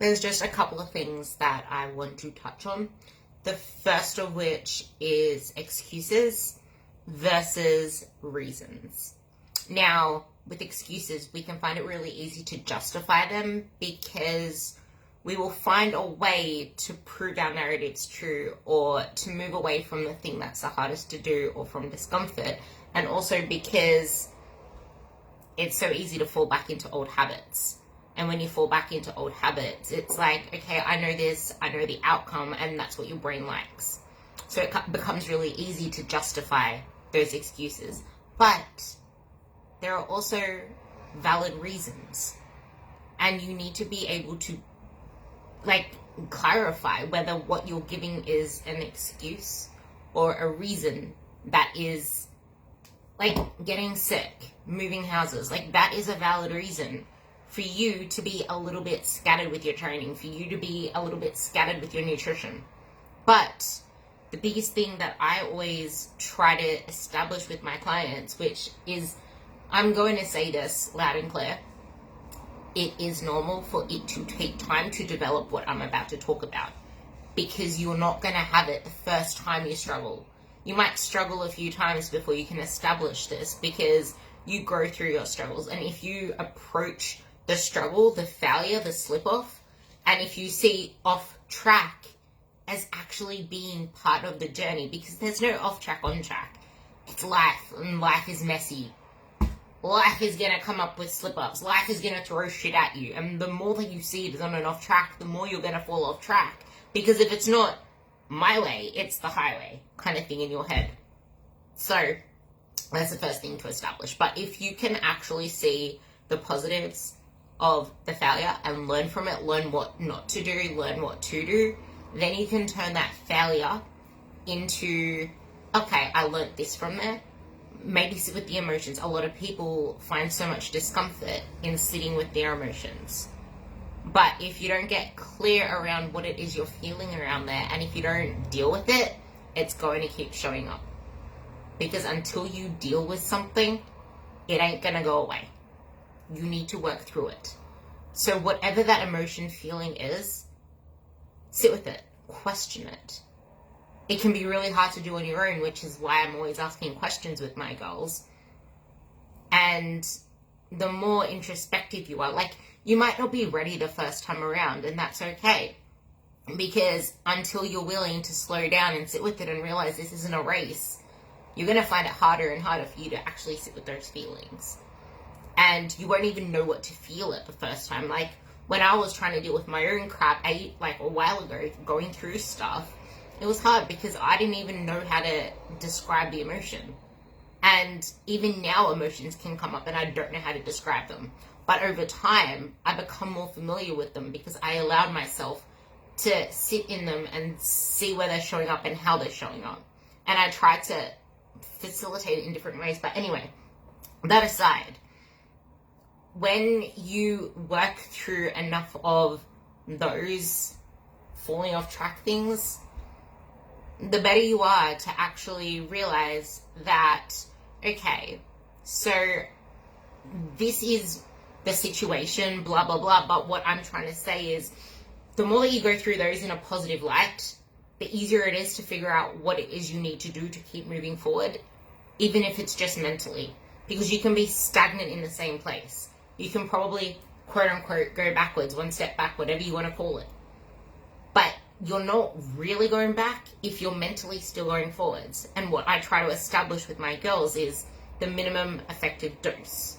there's just a couple of things that I want to touch on. The first of which is excuses versus reasons. Now, with excuses, we can find it really easy to justify them because we will find a way to prove our narrative's true or to move away from the thing that's the hardest to do or from discomfort. And also because it's so easy to fall back into old habits. And when you fall back into old habits, it's like, okay, I know this, I know the outcome, and that's what your brain likes. So it becomes really easy to justify those excuses. But there are also valid reasons. And you need to be able to, clarify whether what you're giving is an excuse or a reason that is, getting sick, moving houses. That is a valid reason for you to be a little bit scattered with your training, for you to be a little bit scattered with your nutrition. But the biggest thing that I always try to establish with my clients, which is, I'm going to say this loud and clear, it is normal for it to take time to develop what I'm about to talk about, because you're not going to have it the first time you struggle. You might struggle a few times before you can establish this, because you grow through your struggles. And if you approach the struggle, the failure, the slip off, and if you see off track as actually being part of the journey, because there's no off track, on track. It's life, and life is messy. Life is going to come up with slip-ups. Life is going to throw shit at you. And the more that you see it is on and off track, the more you're going to fall off track. Because if it's not my way, it's the highway kind of thing in your head. So that's the first thing to establish. But if you can actually see the positives of the failure and learn from it, learn what not to do, learn what to do, then you can turn that failure into, okay, I learned this from there. Maybe sit with the emotions. A lot of people find so much discomfort in sitting with their emotions. But if you don't get clear around what it is you're feeling around there, and if you don't deal with it, it's going to keep showing up. Because until you deal with something, it ain't going to go away. You need to work through it. So whatever that emotion feeling is, sit with it. Question it. It can be really hard to do on your own, which is why I'm always asking questions with my girls. And the more introspective you are, you might not be ready the first time around, and that's okay. Because until you're willing to slow down and sit with it and realize this isn't a race, you're going to find it harder and harder for you to actually sit with those feelings. And you won't even know what to feel it the first time. When I was trying to deal with my own crap, a while ago, going through stuff, it was hard because I didn't even know how to describe the emotion. And even now emotions can come up and I don't know how to describe them. But over time, I become more familiar with them because I allowed myself to sit in them and see where they're showing up and how they're showing up. And I try to facilitate it in different ways. But anyway, that aside, when you work through enough of those falling off track things, the better you are to actually realize that, okay, so this is the situation, blah, blah, blah. But what I'm trying to say is the more that you go through those in a positive light, the easier it is to figure out what it is you need to do to keep moving forward, even if it's just mentally. Because you can be stagnant in the same place. You can probably, quote unquote, go backwards, one step back, whatever you want to call it. But you're not really going back if you're mentally still going forwards. And what I try to establish with my girls is the minimum effective dose.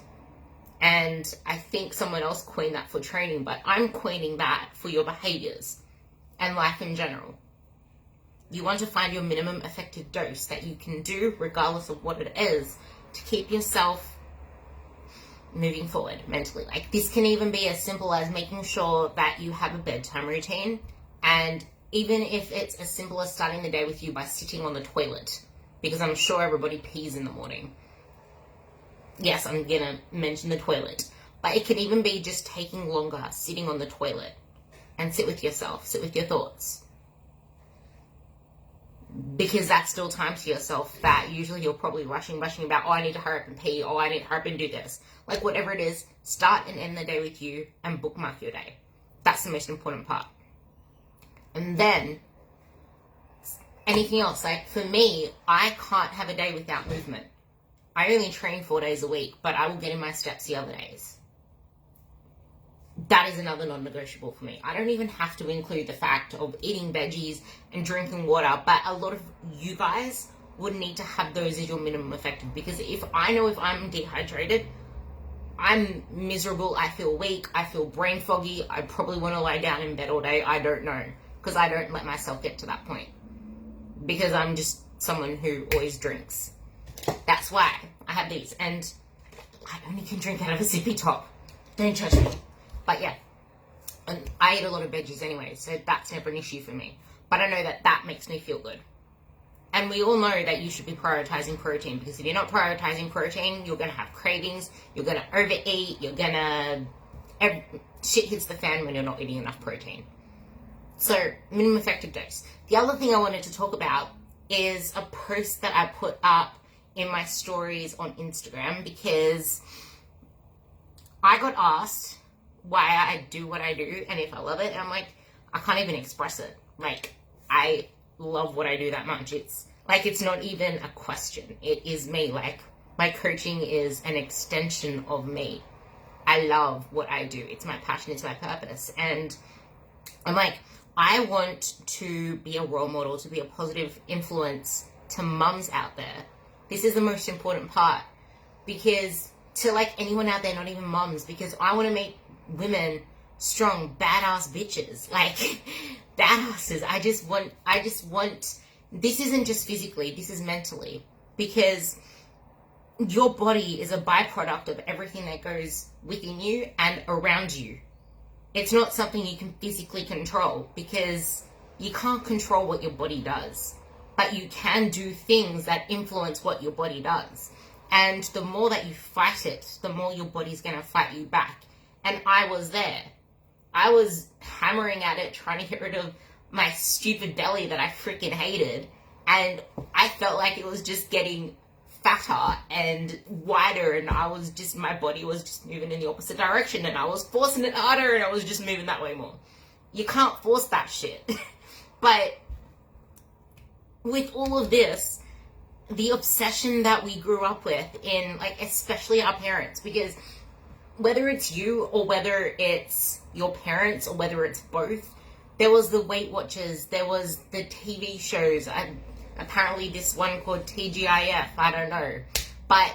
And I think someone else coined that for training, but I'm coining that for your behaviors and life in general. You want to find your minimum effective dose that you can do, regardless of what it is, to keep yourself moving forward mentally. This can even be as simple as making sure that you have a bedtime routine. And even if it's as simple as starting the day with you by sitting on the toilet, because I'm sure everybody pees in the morning. Yes, I'm going to mention the toilet. But it can even be just taking longer, sitting on the toilet, and sit with yourself, sit with your thoughts. Because that's still time to yourself that usually you're probably rushing about, oh, I need to hurry up and pee, oh, I need to hurry up and do this. Whatever it is, start and end the day with you and bookmark your day. That's the most important part. And then anything else, like for me, I can't have a day without movement. I only train 4 days a week, but I will get in my steps the other days. That is another non-negotiable for me. I don't even have to include the fact of eating veggies and drinking water, but a lot of you guys would need to have those as your minimum effective, because if I'm dehydrated, I'm miserable, I feel weak, I feel brain foggy, I probably want to lie down in bed all day. I don't know, because I don't let myself get to that point, because I'm just someone who always drinks. That's why I have these, and I only can drink out of a sippy top. Don't judge me. But yeah, and I eat a lot of veggies anyway, so that's never an issue for me. But I know that makes me feel good. And we all know that you should be prioritizing protein, because if you're not prioritizing protein, you're going to have cravings, you're going to overeat, shit hits the fan when you're not eating enough protein. So, minimum effective dose. The other thing I wanted to talk about is a post that I put up in my stories on Instagram, because I got asked why I do what I do and if I love it, and I'm like, I can't even express it. Like, I love what I do that much. It's not even a question. It is me. Like, my coaching is an extension of me. I love what I do. It's my passion, it's my purpose. And I'm like, I want to be a role model, to be a positive influence to mums out there. This is the most important part, because to like anyone out there, not even mums, because I want to make women strong, badass bitches, like badasses. I just want, this isn't just physically, this is mentally, because your body is a byproduct of everything that goes within you and around you. It's not something you can physically control, because you can't control what your body does, but you can do things that influence what your body does. And the more that you fight it, the more your body's going to fight you back. And I was there. I was hammering at it, trying to get rid of my stupid belly that I freaking hated. And I felt like it was just getting fatter and wider, and my body was just moving in the opposite direction, and I was forcing it harder, and I was just moving that way more. You can't force that shit. But with all of this, the obsession that we grew up with in, like, especially our parents, because whether it's you or whether it's your parents or whether it's both, there was the Weight Watchers, there was the TV shows, apparently this one called TGIF, I don't know, but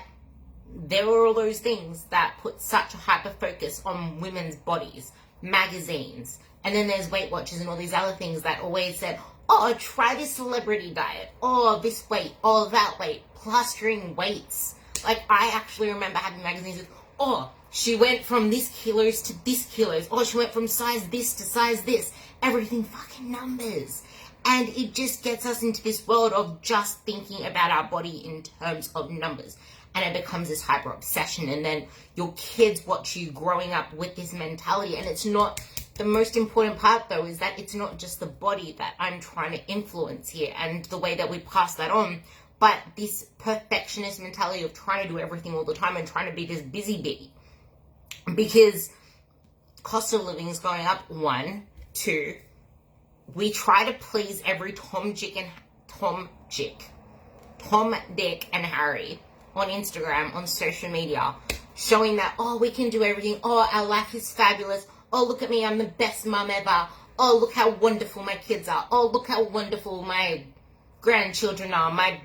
there were all those things that put such a hyper focus on women's bodies, magazines, and then there's Weight Watchers and all these other things that always said, oh, try this celebrity diet, oh, this weight, oh, that weight, plastering weights. Like, I actually remember having magazines with, oh, she went from this kilos to this kilos, oh, she went from size this to size this, everything fucking numbers. And it just gets us into this world of just thinking about our body in terms of numbers. And it becomes this hyper obsession. And then your kids watch you growing up with this mentality. And it's not, the most important part though, is that it's not just the body that I'm trying to influence here and the way that we pass that on, but this perfectionist mentality of trying to do everything all the time and trying to be this busy bee. Because cost of living is going up, 1, 2, we try to please every Tom, Dick, and Harry on Instagram, on social media, showing that, oh, we can do everything. Oh, our life is fabulous. Oh, look at me. I'm the best mum ever. Oh, look how wonderful my kids are. Oh, look how wonderful my grandchildren are. My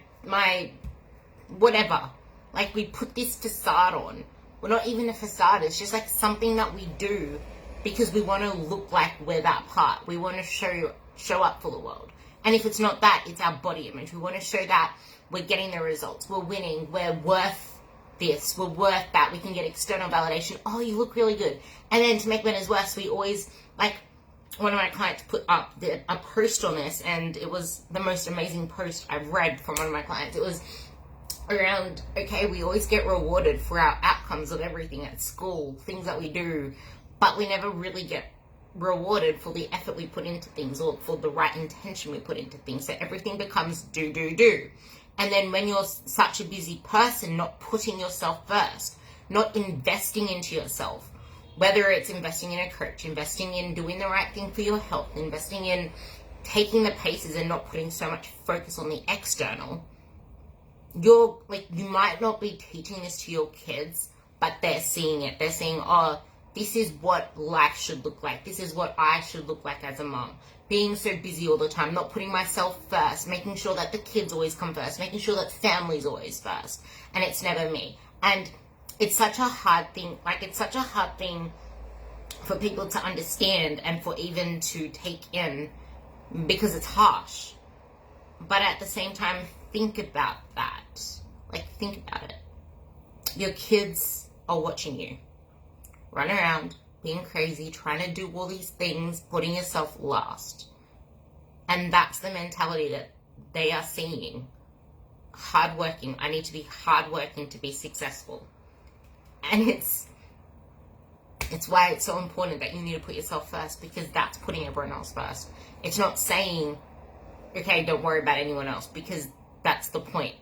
whatever. Like, we put this facade on. Well, not even a facade. It's just like something that we do because we want to look like we're that part. We want to show up for the world. And if it's not that, it's our body image. We want to show that we're getting the results. We're winning. We're worth this. We're worth that. We can get external validation. Oh, you look really good. And then to make matters worse, we always, like, one of my clients put up a post on this, and it was the most amazing post I've read from one of my clients. It was around, okay, we always get rewarded for our outcomes of everything at school, things that we do, but we never really get rewarded for the effort we put into things or for the right intention we put into things. So everything becomes do. And then when you're such a busy person, not putting yourself first, not investing into yourself, Whether it's investing in a coach, investing in doing the right thing for your health, investing in taking the paces and not putting so much focus on the external, you might not be teaching this to your kids, but they're seeing it. They're seeing, oh, this is what life should look like. This is what I should look like as a mom. Being so busy all the time, not putting myself first, making sure that the kids always come first, making sure that family's always first, and it's never me. And it's such a hard thing, for people to understand and for even to take in, because it's harsh. But at the same time, think about that. Think about it. Your kids are watching you run around, being crazy, trying to do all these things, putting yourself last. And that's the mentality that they are seeing. Hardworking. I need to be hardworking to be successful. And it's why it's so important that you need to put yourself first, because that's putting everyone else first. It's not saying, okay, don't worry about anyone else, because that's the point.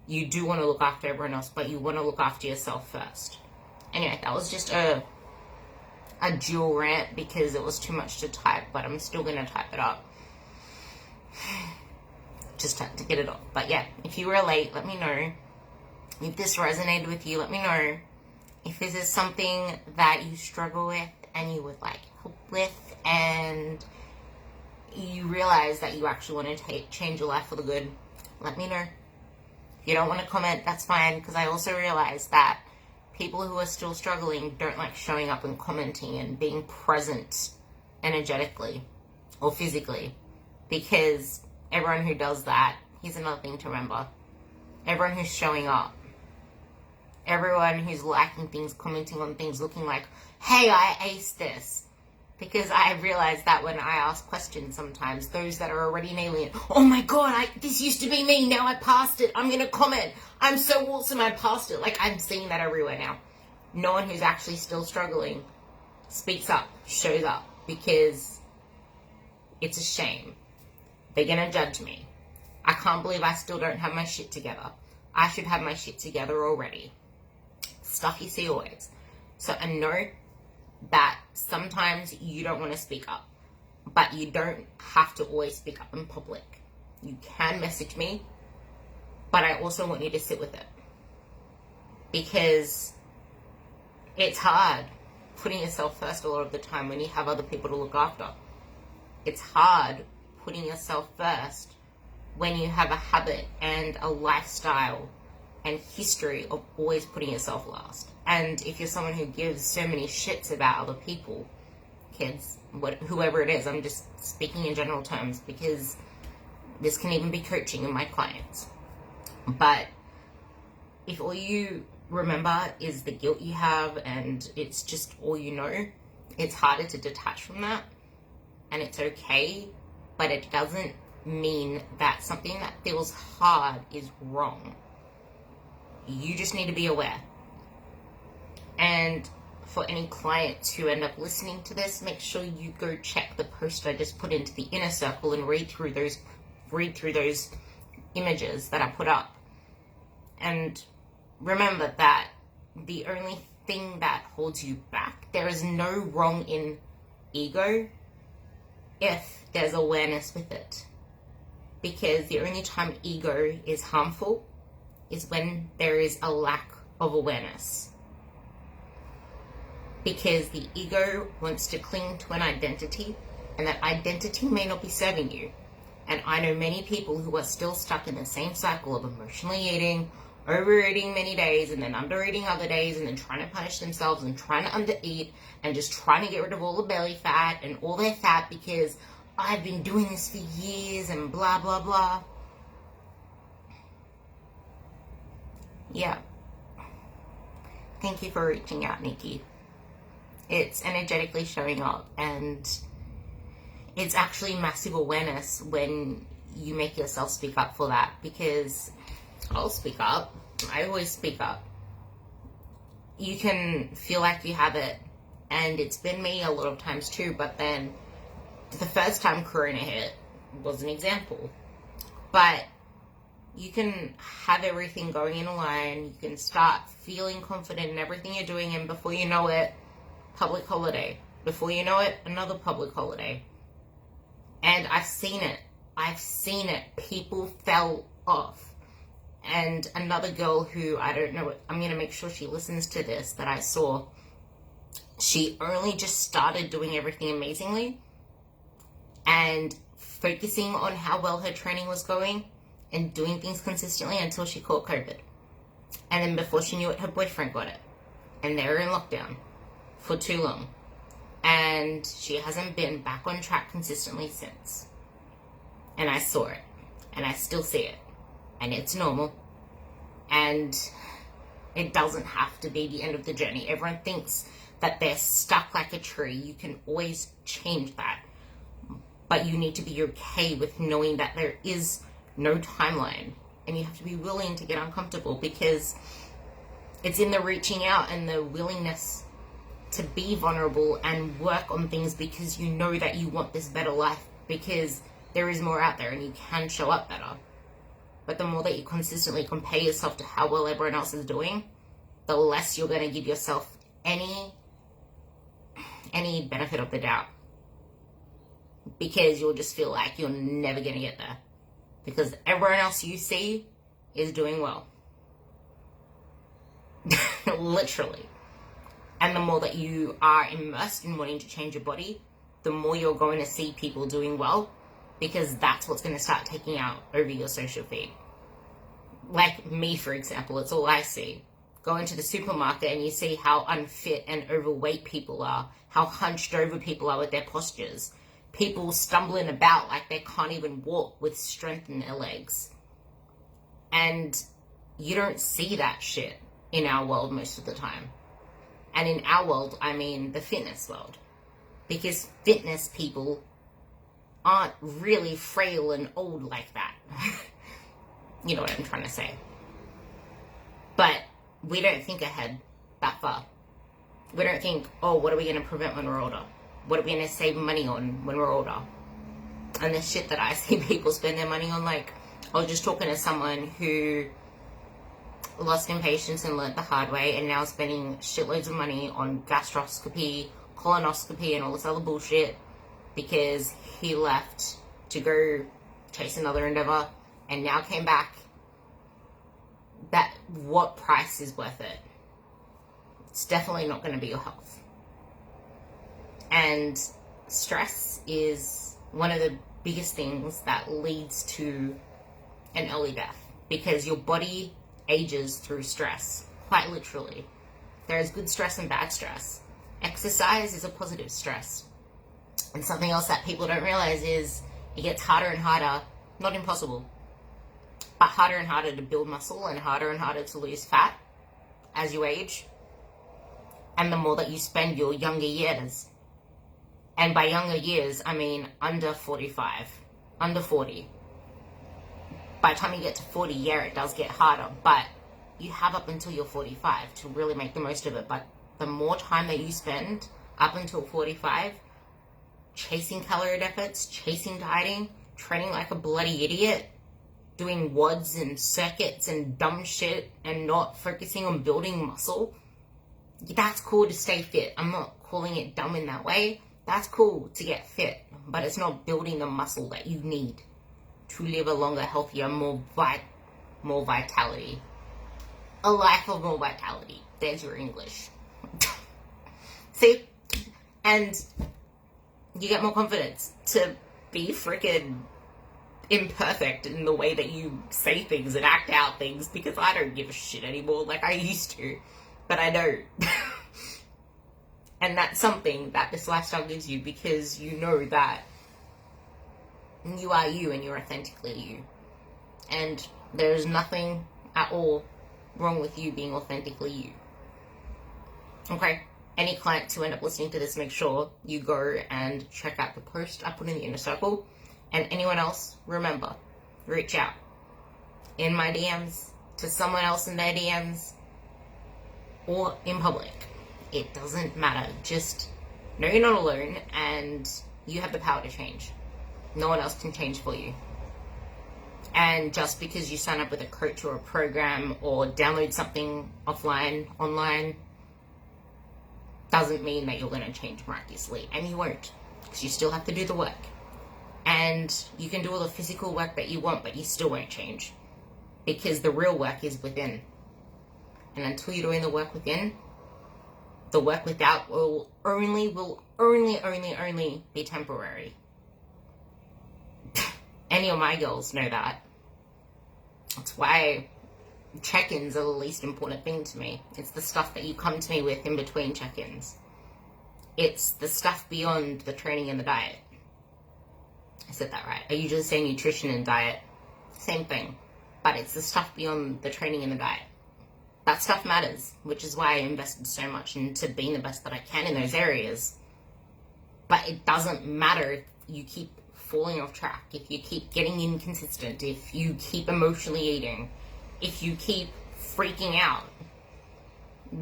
You do want to look after everyone else, but you want to look after yourself first. Anyway, that was just a dual rant because it was too much to type, but I'm still going to type it up. Just had to get it off. But yeah, if you relate, let me know. If this resonated with you, let me know. If this is something that you struggle with and you would like help with, and you realize that you actually want to change your life for the good, let me know. If you don't want to comment, that's fine, because I also realize that people who are still struggling don't like showing up and commenting and being present energetically or physically, because everyone who does that, here's another thing to remember, everyone who's showing up, everyone who's liking things, commenting on things, looking like, hey, I aced this. Because I realize that when I ask questions sometimes, those that are already nailing it, oh my god, this used to be me, now I passed it, I'm going to comment, I'm so awesome, I passed it. I'm seeing that everywhere now. No one who's actually still struggling speaks up, shows up, because it's a shame. They're going to judge me. I can't believe I still don't have my shit together. I should have my shit together already. Stuff you see always. So I know that sometimes you don't want to speak up, but you don't have to always speak up in public. You can message me, but I also want you to sit with it, because it's hard putting yourself first a lot of the time when you have other people to look after. It's hard putting yourself first when you have a habit and a lifestyle and history of always putting yourself last. And if you're someone who gives so many shits about other people, kids, whoever it is, I'm just speaking in general terms, because this can even be coaching in my clients. But if all you remember is the guilt you have and it's just all you know, it's harder to detach from that. And it's okay, but it doesn't mean that something that feels hard is wrong. You just need to be aware. And for any clients who end up listening to this, make sure you go check the post I just put into the inner circle and read through those images that I put up. And remember that the only thing that holds you back, there is no wrong in ego if there's awareness with it. Because the only time ego is harmful is when there is a lack of awareness. Because the ego wants to cling to an identity, and that identity may not be serving you. And I know many people who are still stuck in the same cycle of emotionally eating, overeating many days, and then undereating other days, and then trying to punish themselves and trying to undereat, and just trying to get rid of all the belly fat and all their fat because I've been doing this for years and blah, blah, blah. Yeah. Thank you for reaching out, Nikki. It's energetically showing up, and it's actually massive awareness when you make yourself speak up for that, because I'll speak up. I always speak up. You can feel like you have it, and it's been me a lot of times too, but then the first time Corona hit was an example. But you can have everything going in a line, you can start feeling confident in everything you're doing, and before you know it, public holiday. Before you know it, another public holiday. And I've seen it. People fell off. And another girl who, I don't know, I'm going to make sure she listens to this, that I saw, she only just started doing everything amazingly and focusing on how well her training was going and doing things consistently until she caught COVID. And then before she knew it, her boyfriend got it. And they were in lockdown for too long. And she hasn't been back on track consistently since. And I saw it. And I still see it. And it's normal. And it doesn't have to be the end of the journey. Everyone thinks that they're stuck like a tree. You can always change that. But you need to be okay with knowing that there is no timeline. And you have to be willing to get uncomfortable, because it's in the reaching out and the willingness to be vulnerable and work on things, because you know that you want this better life, because there is more out there and you can show up better. But the more that you consistently compare yourself to how well everyone else is doing, the less you're going to give yourself any benefit of the doubt. Because you'll just feel like you're never going to get there. Because everyone else you see is doing well. Literally. And the more that you are immersed in wanting to change your body, the more you're going to see people doing well, because that's what's going to start taking out over your social feed. Like me, for example, it's all I see. Go into the supermarket and you see how unfit and overweight people are, how hunched over people are with their postures. People stumbling about like they can't even walk with strength in their legs. And you don't see that shit in our world most of the time. And in our world, I mean the fitness world. Because fitness people aren't really frail and old like that. You know what I'm trying to say. But we don't think ahead that far. We don't think, oh, what are we going to prevent when we're older? What are we going to save money on when we're older? And the shit that I see people spend their money on, like, I was just talking to someone who lost impatience and learnt the hard way, and now spending shitloads of money on gastroscopy, colonoscopy, and all this other bullshit, because he left to go chase another endeavor and now came back. That what price is worth it? It's definitely not going to be your health. And stress is one of the biggest things that leads to an early death, because your body ages through stress, quite literally. There is good stress and bad stress. Exercise is a positive stress. And something else that people don't realize is it gets harder and harder, not impossible, but harder and harder to build muscle and harder to lose fat as you age. And the more that you spend your younger years, and by younger years, I mean under 45, under 40. By the time you get to 40, yeah, it does get harder, but you have up until you're 45 to really make the most of it. But the more time that you spend up until 45 chasing calorie deficits, chasing dieting, training like a bloody idiot, doing WODs and circuits and dumb shit, and not focusing on building muscle, that's cool to stay fit. I'm not calling it dumb in that way. That's cool to get fit, but it's not building the muscle that you need to live a longer, healthier, more vitality. A life of more vitality. There's your English. See? And you get more confidence to be freaking imperfect in the way that you say things and act out things, because I don't give a shit anymore like I used to, but I don't. And that's something that this lifestyle gives you, because you know that you are you and you're authentically you. And there's nothing at all wrong with you being authentically you. Okay? Any clients who end up listening to this, make sure you go and check out the post I put in the inner circle. And anyone else, remember, reach out in my DMs, to someone else in their DMs, or in public. It doesn't matter. Just know you're not alone and you have the power to change. No one else can change for you. And just because you sign up with a coach or a program or download something online, doesn't mean that you're going to change miraculously, and you won't, because you still have to do the work. And you can do all the physical work that you want, but you still won't change, because the real work is within. And until you're doing the work within, the work without will only be temporary. Any of my girls know that. That's why check-ins are the least important thing to me. It's the stuff that you come to me with in between check-ins. It's the stuff beyond the training and the diet. I said that right. I usually say nutrition and diet. Same thing. But it's the stuff beyond the training and the diet. That stuff matters, which is why I invested so much into being the best that I can in those areas. But it doesn't matter if you keep falling off track, if you keep getting inconsistent, if you keep emotionally eating, if you keep freaking out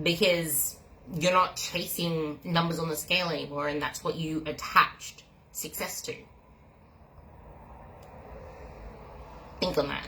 because you're not chasing numbers on the scale anymore, and that's what you attached success to. Think on that.